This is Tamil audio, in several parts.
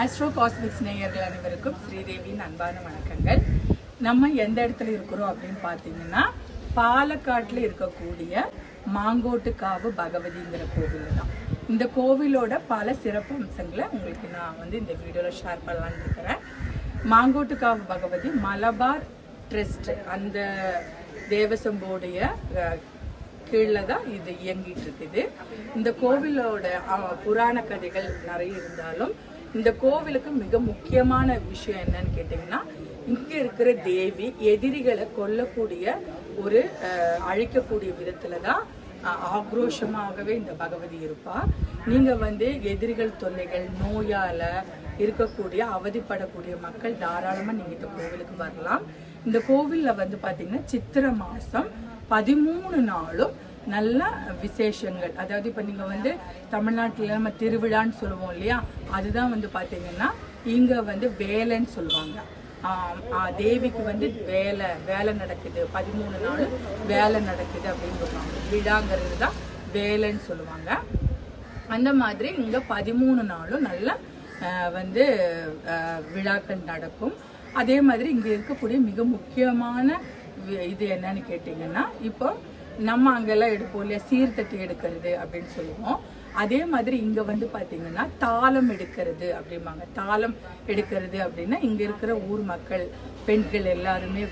ஆஸ்ட்ரோ காஸ்மிக்ஸ் நேயர்கள் அனைவருக்கும் ஸ்ரீதேவியின் அன்பான வணக்கங்கள். நம்ம எந்த இடத்துல இருக்கிறோம் அப்படின்னு பார்த்தீங்கன்னா, பாலக்காட்டில் இருக்கக்கூடிய மாங்கோட்டுக்காவு பகவதிங்கிற கோவில் தான். இந்த கோவிலோட பல சிறப்பு அம்சங்களை உங்களுக்கு நான் இந்த வீடியோவில் ஷேர் பண்ணலான்னு இருக்கிறேன். மாங்கோட்டுக்காவு பகவதி மலபார் ட்ரஸ்ட் அந்த தேவசம்போடைய கீழே தான் இது இயங்கிட்டு இருக்குது. இந்த கோவிலோட புராண கதைகள் நிறைய இருந்தாலும் இந்த கோவிலுக்கு மிக முக்கியமான விஷயம் என்னன்னு கேட்டீங்கன்னா, இங்க இருக்கிற தேவி எதிரிகளை கொல்லக்கூடிய ஒரு அழிக்கக்கூடிய விதத்துலதான் ஆக்ரோஷமாகவே இந்த பகவதி இருப்பா. நீங்க எதிரிகள் தொல்லைகள் நோயால இருக்கக்கூடிய அவதிப்படக்கூடிய மக்கள் தாராளமா நீங்க இந்த கோவிலுக்கு வரலாம். இந்த கோவில்ல பாத்தீங்கன்னா சித்திரை மாசம் 13 நாளும் நல்ல விசேஷங்கள். அதாவது இப்ப நீங்க தமிழ்நாட்டுல நம்ம திருவிழான்னு சொல்லுவோம் இல்லையா, அதுதான் பாத்தீங்கன்னா இங்க வேலைன்னு சொல்லுவாங்க. தேவிக்கு வேலை நடக்குது, 13 நாள் வேலை நடக்குது அப்படின்னு சொல்லுவாங்க. விழாங்கிறது தான் வேலைன்னு சொல்லுவாங்க. அந்த மாதிரி இங்க 13 நாளும் நல்ல விழாக்கள் நடக்கும். அதே மாதிரி இங்க இருக்கக்கூடிய மிக முக்கியமான இது என்னன்னு கேட்டீங்கன்னா, இப்போ நம்ம அங்கெல்லாம் எடுப்போம் இல்லையா, சீர்தட்டி எடுக்கிறது அப்படின்னு சொல்லுவோம். அதே மாதிரி இங்க பாத்தீங்கன்னா தாளம் எடுக்கிறது அப்படிம்பாங்க. தாளம் எடுக்கிறது அப்படின்னா இங்க இருக்கிற ஊர் மக்கள் பெண்கள் எல்லாருமே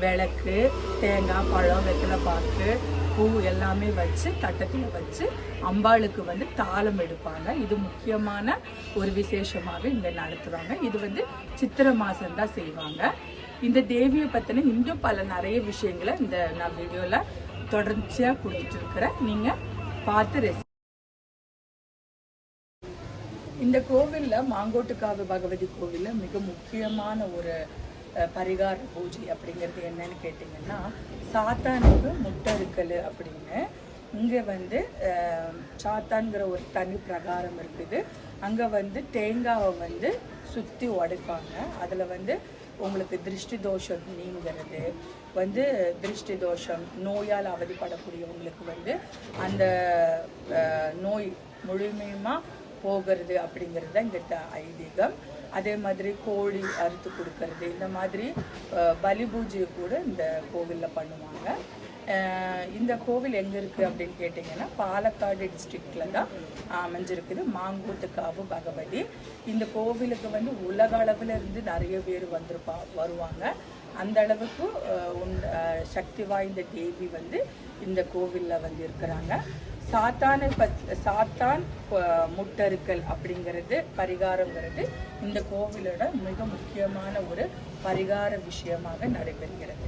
விளக்கு, தேங்காய், பழம், வெத்தலை பாக்கு, பூ எல்லாமே வச்சு தட்டத்துல வச்சு அம்பாளுக்கு தாளம் எடுப்பாங்க. இது முக்கியமான ஒரு விசேஷமாக இங்க நடத்துவாங்க. இது சித்திரை மாசம் தான் செய்வாங்க. இந்த தேவியை பத்தின இன்னும் பல நிறைய விஷயங்களை நான் வீடியோல தொடர்ச்சியா கொடுத்துட்டு இருக்கிறேன். நீங்க பார்த்து இந்த கோவில்ல மாங்கோட்டுக்காவு பகவதி கோவில்ல மிக முக்கியமான ஒரு பரிகார பூஜை அப்படிங்கிறது என்னன்னு கேட்டீங்கன்னா, சாத்தானுக்கு முட்டறுக்கல் அப்படின்னு இங்க சாத்தான்கிற ஒரு தனி பிரகாரம் இருக்குது. அங்க தேங்காவை சுத்தி உடைப்பாங்க. அதுல உங்களுக்கு திருஷ்டி தோஷம் நீங்கிறது, திருஷ்டி தோஷம் நோயால் அவதிப்படக்கூடியவங்களுக்கு அந்த நோய் முழுமையுமா போகிறது அப்படிங்கிறது தான் இங்க ஐதீகம். அதே மாதிரி கோழி அறுத்து கொடுக்கறது, இந்த மாதிரி பலி பூஜையை கூட இந்த கோவில்ல பண்ணுவாங்க. இந்த கோவில் எங்க இருக்கு அப்படின்னு கேட்டீங்கன்னா, பாலக்காடு டிஸ்ட்ரிக்ட்ல தான் அமைஞ்சிருக்குது மாங்கோட்டுக்காவு பகவதி. இந்த கோவிலுக்கு உலக அளவுல இருந்து நிறைய பேர் வருவாங்க. அந்த அளவுக்கு சக்தி வாய்ந்த தேவி இந்த கோவில்ல இருக்கிறாங்க. சாத்தான் முட்டறுக்கல் அப்படிங்கிறது பரிகாரங்கிறது இந்த கோவிலோட மிக முக்கியமான ஒரு பரிகார விஷயமாக நடைபெறுகிறது.